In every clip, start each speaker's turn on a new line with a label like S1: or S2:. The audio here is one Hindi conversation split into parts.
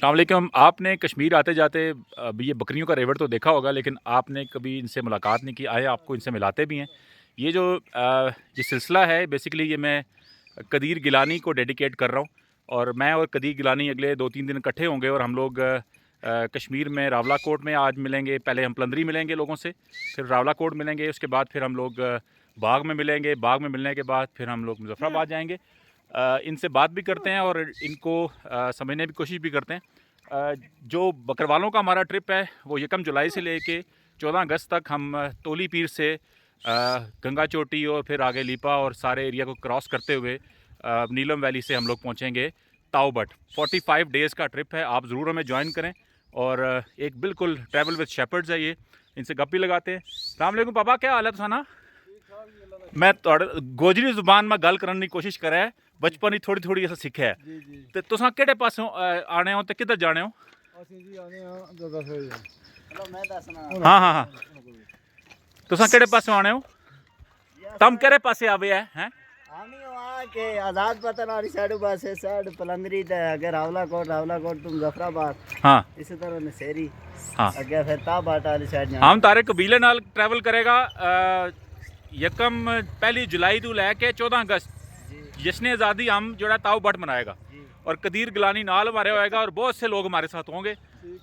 S1: अस्सलाम वालेकुम। आपने कश्मीर आते जाते अभी ये बकरियों का रेवड़ तो देखा होगा, लेकिन आपने कभी इनसे मुलाकात नहीं की। आए आपको इनसे मिलाते भी हैं। ये जो ये सिलसिला है, बेसिकली ये मैं कदीर गिलानी को डेडिकेट कर रहा हूँ। और मैं और कदीर गिलानी अगले 2-3 दिन इकट्ठे होंगे और हम लोग कश्मीर में रावला कोट में आज मिलेंगे। पहले हम पलंदरी मिलेंगे लोगों से, फिर रावला कोट मिलेंगे, उसके बाद फिर हम लोग बाग में मिलेंगे। बाग में मिलने के बाद फिर हम लोग मुजफ्फराबाद जाएंगे। इनसे बात भी करते हैं और इनको समझने की कोशिश भी करते हैं। जो बकरवालों का हमारा ट्रिप है वो 1 जुलाई से लेके 14 अगस्त तक हम तोली पीर से गंगा चोटी और फिर आगे लीपा और सारे एरिया को क्रॉस करते हुए नीलम वैली से हम लोग पहुँचेंगे ताओबट। 45 डेज़ का ट्रिप है। आप ज़रूर हमें ज्वाइन करें। और एक बिल्कुल ट्रैवल विद शेपर्ड्स है ये। इनसे गप भी लगाते हैं। अस्सलाम वालेकुम पापा, क्या हाल है तुसाना? मैं गोजरी जुबान में गल करने की कोशिश करा है, बचपन ही थोड़ी थोड़ी ऐसा सीखा है।
S2: जी जी
S1: ते तुसां केड़े पासों आने हो ते किधर जाने हो?
S2: ਅਸੀਂ ਜੀ ਆਨੇ ਆ ਦਾਦਾ ਸੋਈ ਚਲੋ मैं दसना
S1: हाँ हाँ हाँ, तुसां केड़े पासों आने हो? तम केड़े पासे आवे हैं?
S3: हम ही वहाँ के आज़ाद पतन और साइड बस है साइड पलंदरी ते अगर रावला कोट तुम मुजफ्फराबाद
S1: हाँ
S3: इसी तरह नसेरी
S1: हाँ,
S3: अगे फिर ताबाट वाली साइड
S1: हम तारे कबीले नाल ट्रैवल करेगा। यकम 1 जुलाई तो लैके 14 अगस्त जश्न आज़ादी हम जो ताऊ बट मनाएगा और कदीर गिलानी नाल हमारे होएगा और बहुत से लोग हमारे साथ होंगे।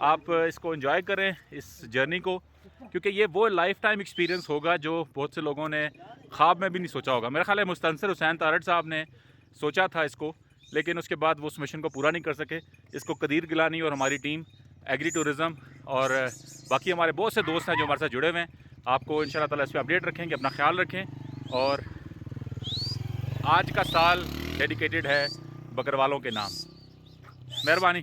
S1: आप इसको एंजॉय करें इस जर्नी को, क्योंकि ये वो लाइफ टाइम एक्सपीरियंस होगा जो बहुत से लोगों ने ख्वाब में भी नहीं सोचा होगा। मेरा ख्याल है मुस्तनसर हुसैन तारड़ साहब ने सोचा था इसको, लेकिन उसके बाद वो उस मिशन को पूरा नहीं कर सके। इसको कदीर गिलानी और हमारी टीम एग्री टूरिज़म और बाकी हमारे बहुत से दोस्त हैं जो हमारे साथ जुड़े हुए हैं। आपको इंशाल्लाह ताला इस पर अपडेट रखेंगे। अपना ख्याल रखें। और आज का साल डेडिकेटेड है बकरवालों के नाम। मेहरबानी।